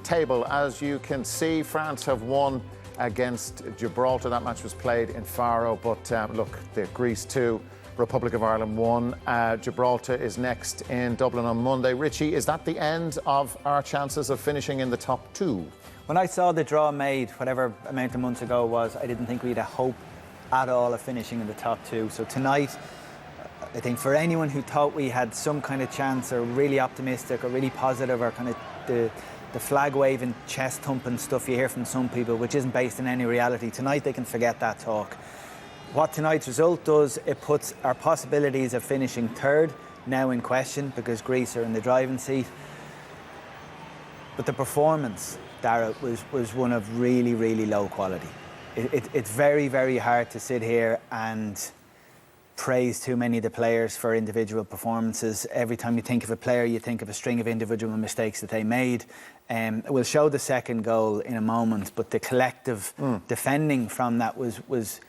table. As you can see, France have won against Gibraltar. That match was played in Faro, but look, Greece 2, Republic of Ireland 1. Gibraltar is next in Dublin on Monday. Richie, is that the end of our chances of finishing in the top 2? When I saw the draw made, whatever amount of months ago it was, I didn't think we'd have hope at all of finishing in the top 2. So tonight, I think for anyone who thought we had some kind of chance, or really optimistic or really positive, or kind of the flag waving, chest thumping stuff you hear from some people, which isn't based in any reality, tonight they can forget that talk. What tonight's result does, it puts our possibilities of finishing third now in question, because Greece are in the driving seat. But the performance, Dara, was one of really, really low quality. It's very, very hard to sit here and praise too many of the players for individual performances. Every time you think of a player, you think of a string of individual mistakes that they made. We'll show the second goal in a moment, but the collective defending from that was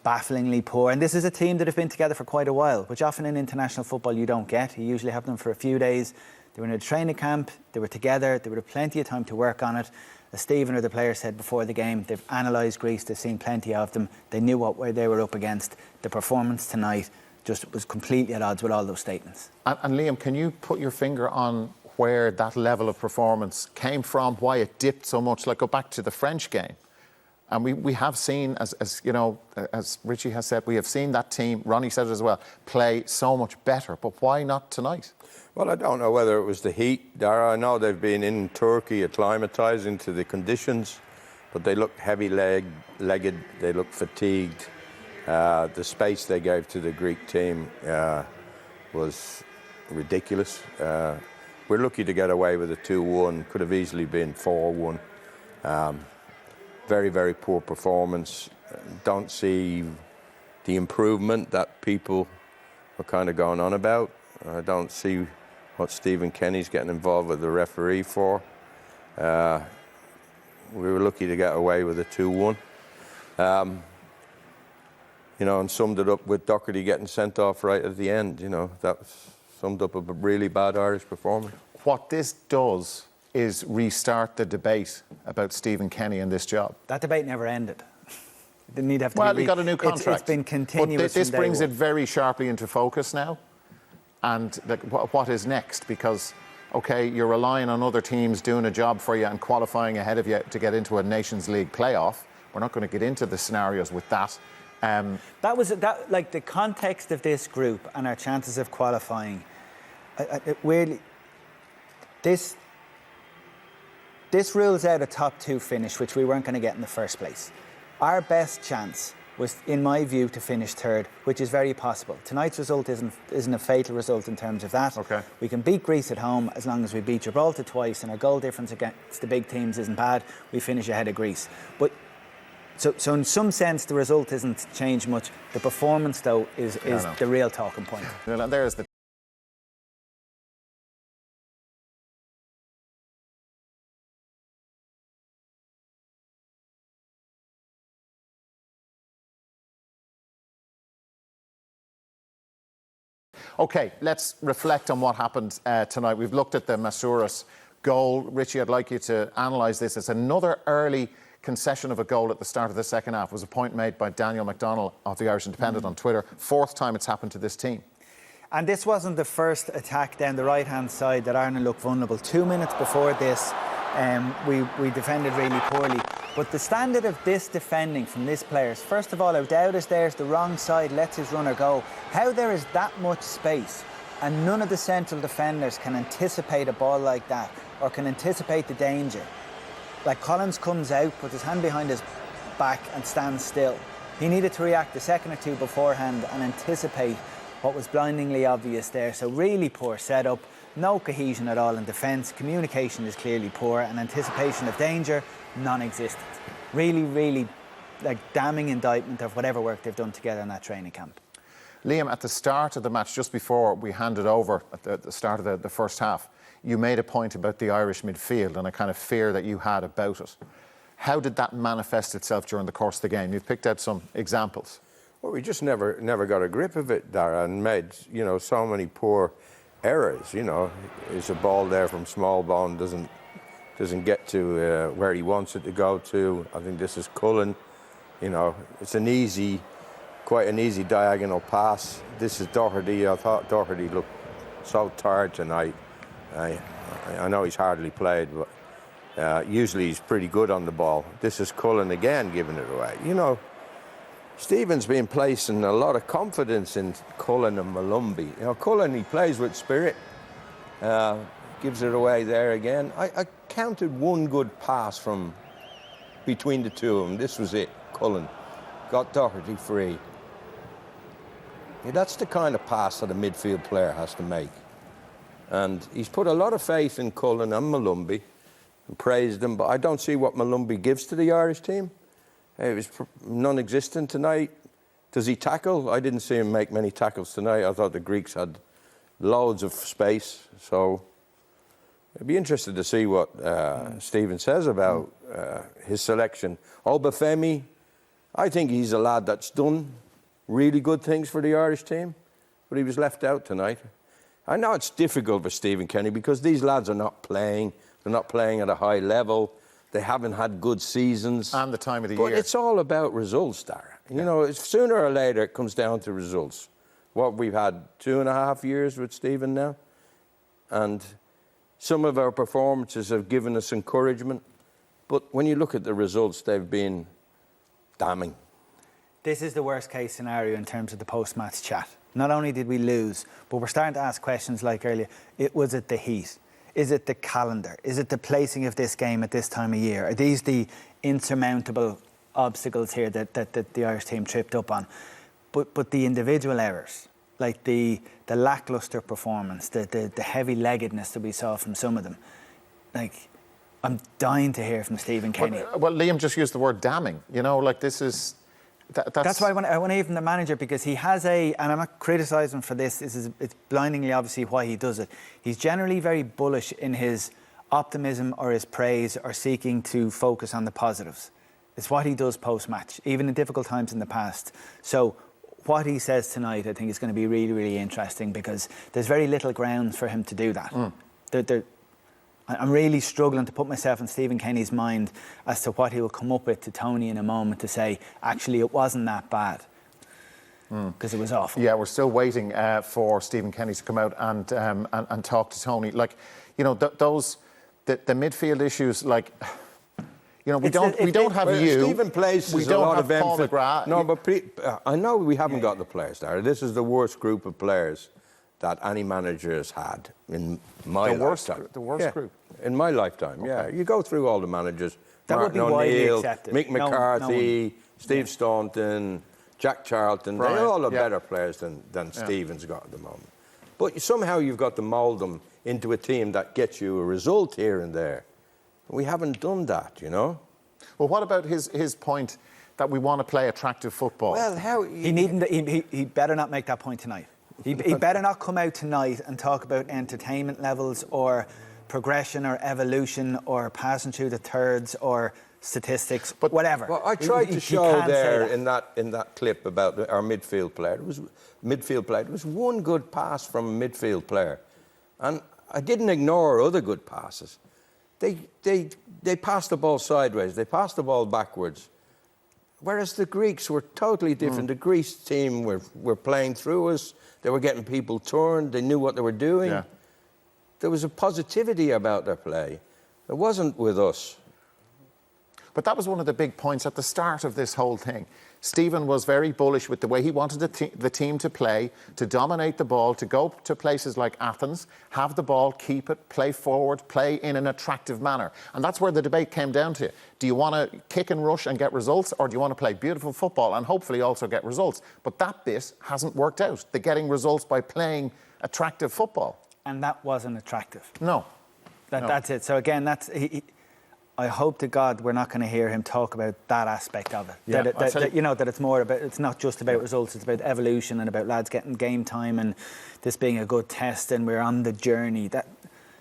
bafflingly poor. And this is a team that have been together for quite a while, which often in international football you don't get. You usually have them for a few days. They were in a training camp, they were together, they would have plenty of time to work on it. As Stephen or the players said before the game, they've analysed Greece, they've seen plenty of them, they knew what they were up against. The performance tonight just was completely at odds with all those statements. And Liam, can you put your finger on where that level of performance came from, why it dipped so much? Like, go back to the French game. And we have seen, as you know, as Richie has said, we have seen that team, Ronnie said it as well, play so much better. But why not tonight? Well, I don't know whether it was the heat, Dara. I know they've been in Turkey acclimatising to the conditions, but they look heavy-legged, they look fatigued. The space they gave to the Greek team was ridiculous. We're lucky to get away with a 2-1, could have easily been 4-1. Very, very poor performance. Don't see the improvement that people are kind of going on about. I don't see what Stephen Kenny's getting involved with the referee for. We were lucky to get away with a 2-1. You know, and summed it up with Doherty getting sent off right at the end. You know, that summed up a really bad Irish performance. What this does is restart the debate about Stephen Kenny and this job. That debate never ended. It didn't need to have to well, he got a new contract. It's been continuous. But this brings it very sharply into focus now. And what is next? Because, OK, you're relying on other teams doing a job for you and qualifying ahead of you to get into a Nations League playoff. We're not going to get into the scenarios with that. Like the context of this group and our chances of qualifying. Weirdly, this rules out a top 2 finish, which we weren't going to get in the first place. Our best chance was, in my view, to finish third, which is very possible. Tonight's result isn't a fatal result in terms of that. Okay. We can beat Greece at home as long as we beat Gibraltar twice, and our goal difference against the big teams isn't bad. We finish ahead of Greece. But so in some sense, the result isn't changed much. The performance, though, is the real talking point. Well, there's the OK, let's reflect on what happened tonight. We've looked at the Masouras goal. Richie, I'd like you to analyse this. It's another early concession of a goal at the start of the second half. It was a point made by Daniel McDonnell of the Irish Independent on Twitter. 4th time it's happened to this team. And this wasn't the first attack down the right-hand side that Ireland looked vulnerable. 2 minutes before this, we defended really poorly. But the standard of this defending from this players, first of all, O'Dowd there's the wrong side, lets his runner go. How there is that much space and none of the central defenders can anticipate a ball like that or can anticipate the danger. Like, Collins comes out, puts his hand behind his back and stands still. He needed to react a second or two beforehand and anticipate what was blindingly obvious there. So really poor setup, no cohesion at all in defence, communication is clearly poor, and anticipation of danger, non-existent. Really, really like damning indictment of whatever work they've done together in that training camp. Liam, at the start of the match, just before we handed over at the start of the first half, you made a point about the Irish midfield and a kind of fear that you had about it. How did that manifest itself during the course of the game? You've picked out some examples. Well, we just never got a grip of it, Dara, and made, you know, so many poor errors. You know, is a ball there from small ball and doesn't doesn't get to where he wants it to go to. I think this is Cullen. You know, it's quite an easy diagonal pass. This is Doherty. I thought Doherty looked so tired tonight. I know he's hardly played, but usually he's pretty good on the ball. This is Cullen again giving it away. You know, Stephen's been placing a lot of confidence in Cullen and Malumbi. You know, Cullen, he plays with spirit. Gives it away there again. I counted one good pass from between the two of them. This was it. Cullen got Doherty free. Yeah, that's the kind of pass that a midfield player has to make. And he's put a lot of faith in Cullen and Malumbi and praised them, but I don't see what Malumbi gives to the Irish team. It was non-existent tonight. Does he tackle? I didn't see him make many tackles tonight. I thought the Greeks had loads of space. So I'd be interested to see what Stephen says about his selection. Obafemi, I think he's a lad that's done really good things for the Irish team, but he was left out tonight. I know it's difficult for Stephen Kenny because these lads are not playing. They're not playing at a high level. They haven't had good seasons. And the time of the year. But it's all about results, Dara. You know, sooner or later it comes down to results. What we've had 2.5 years with Stephen now, and some of our performances have given us encouragement. But when you look at the results, they've been damning. This is the worst case scenario in terms of the post-match chat. Not only did we lose, but we're starting to ask questions like earlier. Was it the heat? Is it the calendar? Is it the placing of this game at this time of year? Are these the insurmountable obstacles here that the Irish team tripped up on? But the individual errors, like the lacklustre performance, the heavy-leggedness that we saw from some of them, like, I'm dying to hear from Stephen Kenny. Well, Liam just used the word damning. You know, like this is... That's why I want to hear from the manager, because he has and I'm not criticising for this, it's blindingly obviously why he does it. He's generally very bullish in his optimism or his praise or seeking to focus on the positives. It's what he does post-match, even in difficult times in the past. So what he says tonight, I think, is going to be really, really interesting, because there's very little ground for him to do that. I'm really struggling to put myself in Stephen Kenny's mind as to what he will come up with to Tony in a moment to say, actually, it wasn't that bad, because it was awful. Yeah, we're still waiting for Stephen Kenny to come out and talk to Tony. Like, you know, the midfield issues, like... You know, we don't have you. Stephen places we don't a lot have of emphasis. Paul McGrath. No, but I know we haven't got the players there. This is the worst group of players that any manager has had in my lifetime. The worst group. In my lifetime, yeah. You go through all the managers. That Martin would be widely O'Neill, accepted. Mick McCarthy, Steve Staunton, Jack Charlton. Right. They're all better players than Stephen's got at the moment. But somehow you've got to mould them into a team that gets you a result here and there. We haven't done that, you know. Well, what about his point that we want to play attractive football? Well, he better not make that point tonight. He better not come out tonight and talk about entertainment levels or progression or evolution or passing through the thirds or statistics, but whatever. Well, I tried to show there in that clip about our midfield player. It was one good pass from a midfield player, and I didn't ignore other good passes. They passed the ball sideways. They passed the ball backwards. Whereas the Greeks were totally different. The Greece team were playing through us. They were getting people turned. They knew what they were doing. Yeah. There was a positivity about their play. It wasn't with us. But that was one of the big points at the start of this whole thing. Stephen was very bullish with the way he wanted the team to play, to dominate the ball, to go to places like Athens, have the ball, keep it, play forward, play in an attractive manner. And that's where the debate came down to. Do you want to kick and rush and get results, or do you want to play beautiful football and hopefully also get results? But that bit hasn't worked out, the getting results by playing attractive football. And that wasn't attractive. No. That's it. So again, I hope to God we're not going to hear him talk about that aspect of it. Yeah, that it's more about, it's not just about results, it's about evolution and about lads getting game time and this being a good test and we're on the journey.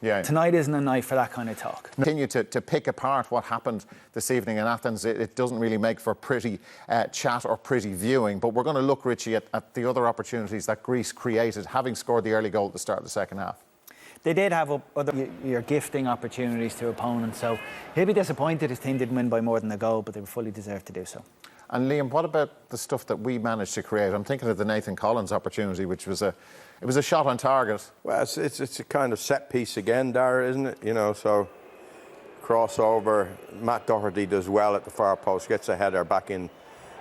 Tonight isn't a night for that kind of talk. Continue to pick apart what happened this evening in Athens. It doesn't really make for pretty chat or pretty viewing, but we're going to look, Richie, at the other opportunities that Greece created, having scored the early goal at the start of the second half. they did have you're gifting opportunities to opponents, so he'll be disappointed his team didn't win by more than a goal, but they fully deserved to do so. And Liam, what about the stuff that we managed to create? I'm thinking of the Nathan Collins opportunity, which was a shot on target. Well, it's a kind of set piece again, Dara, isn't it? You know, so crossover. Matt Doherty does well at the far post, gets a header back in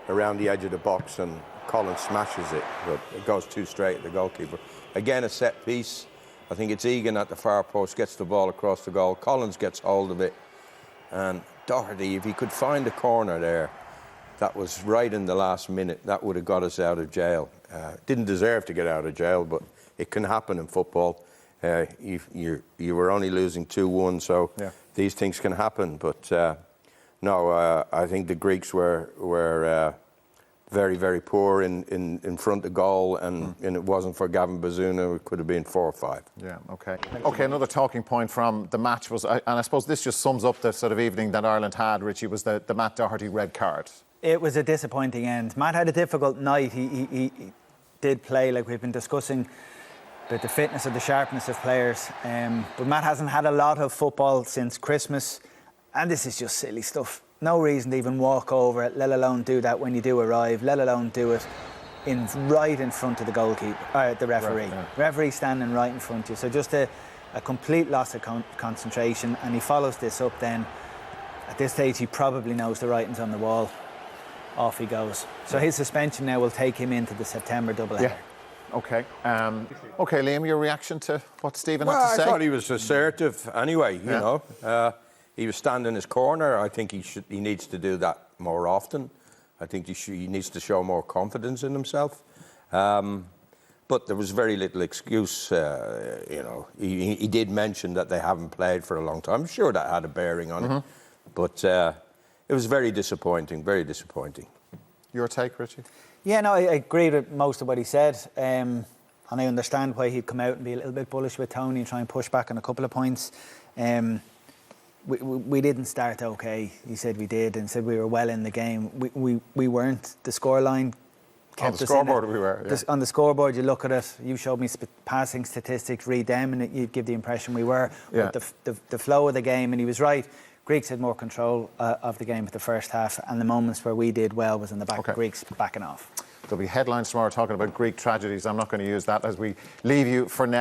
around the edge of the box, and Collins smashes it, but it goes too straight at the goalkeeper. Again, a set piece. I think it's Egan at the far post, gets the ball across the goal. Collins gets hold of it, and Doherty, if he could find a corner there, that was right in the last minute, that would have got us out of jail. Didn't deserve to get out of jail, but it can happen in football. You were only losing 2-1, so these things can happen. But no, I think the Greeks were very, very poor in front of goal, and it wasn't for Gavin Bazuna, it could have been 4 or 5. Yeah, okay. Okay, another talking point from the match was, and I suppose this just sums up the sort of evening that Ireland had, Richie, was the Matt Doherty red card. It was a disappointing end. Matt had a difficult night. He did play, like we've been discussing, about the fitness or the sharpness of players. But Matt hasn't had a lot of football since Christmas, and this is just silly stuff. No reason to even walk over it, let alone do that when you do arrive, let alone do it right in front of the goalkeeper, the referee. Right, yeah. Referee standing right in front of you. So just a complete loss of concentration, and he follows this up then. At this stage, he probably knows the writing's on the wall. Off he goes. So his suspension now will take him into the September doubleheader. Yeah. Okay. Okay, Liam, your reaction to what Stephen had to say? I thought he was assertive anyway, you know. He was standing his corner. I think he needs to do that more often. I think he needs to show more confidence in himself. But there was very little excuse, you know. He did mention that they haven't played for a long time. I'm sure that had a bearing on it. But it was very disappointing, very disappointing. Your take, Richie? Yeah, no, I agree with most of what he said. And I understand why he'd come out and be a little bit bullish with Tony and try and push back on a couple of points. We didn't start okay. He said we did, and said we were well in the game. We weren't. The scoreline kept on the us scoreboard in it. We were. Yeah. On the scoreboard, you look at it. You showed me passing statistics. Read them, and you'd give the impression we were. Yeah. But the flow of the game, and he was right. Greeks had more control of the game at the first half, and the moments where we did well was in the back of Greeks backing off. There'll be headlines tomorrow talking about Greek tragedies. I'm not going to use that as we leave you for now.